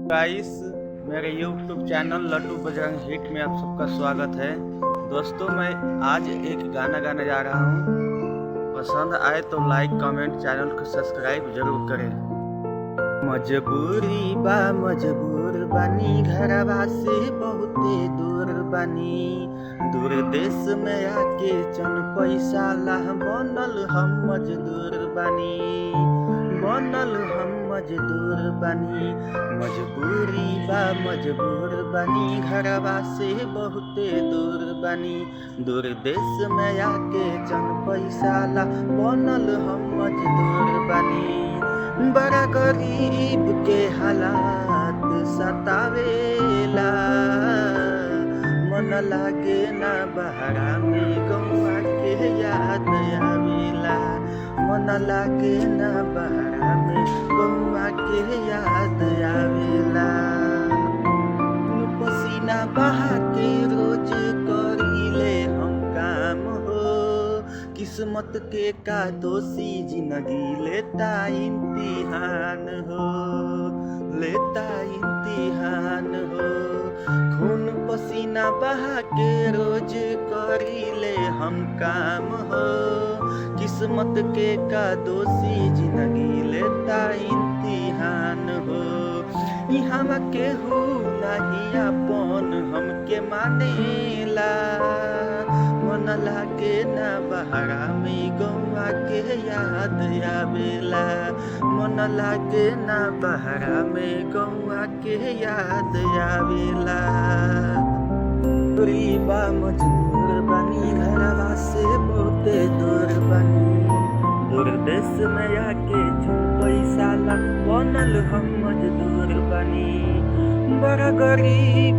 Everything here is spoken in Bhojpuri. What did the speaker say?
गाइस, मेरे YouTube चैनल लड्डू बजरंग हिट में आप सबका स्वागत है। दोस्तों, मैं आज एक गाना गाने जा रहा हूँ। पसंद आए तो लाइक कमेंट चैनल को सब्सक्राइब जरूर करें। मजबूरी बा मजबूर बानी, घरवा से बहुते दूर बानी। दूर देश में आके चन पैसा ला बनल हम मजदूर बानी। मजदूर बानी। मजबूरी बा मजबूर बानी, घरवा से बहुते दूर बानी। दूर देश में आके चन पैसा ला बनल हम मजदूर बानी। बड़ा गरीब के हालात सतावेला, मन लागे ना बहरा में गौआ के याद आवेला। मन लागे ना बहरा में गौआ के याद आवेला। पसीना बहा के रोज करीले हम काम हो, किस्मत के का दोषी जिंदगी लेता इम्तिहान हो। खून पसीना बहा के रोज करीले हम काम हो, किस्मत के का दोषी जिंदगी लेता इम्तिहान हो। यहाँ केहू नहीं अपन हमके मानेला, मन लागे ना बहरा में गौआ के याद आवेला। मन लागे ना बहरा में गौआ के याद आवेला। बा मजदूर बानी, घरवा से बहुते दूर बानी। दूर देश में आके चुन पैसा ला बनल हम मजदूर बानी। बड़ा गरीब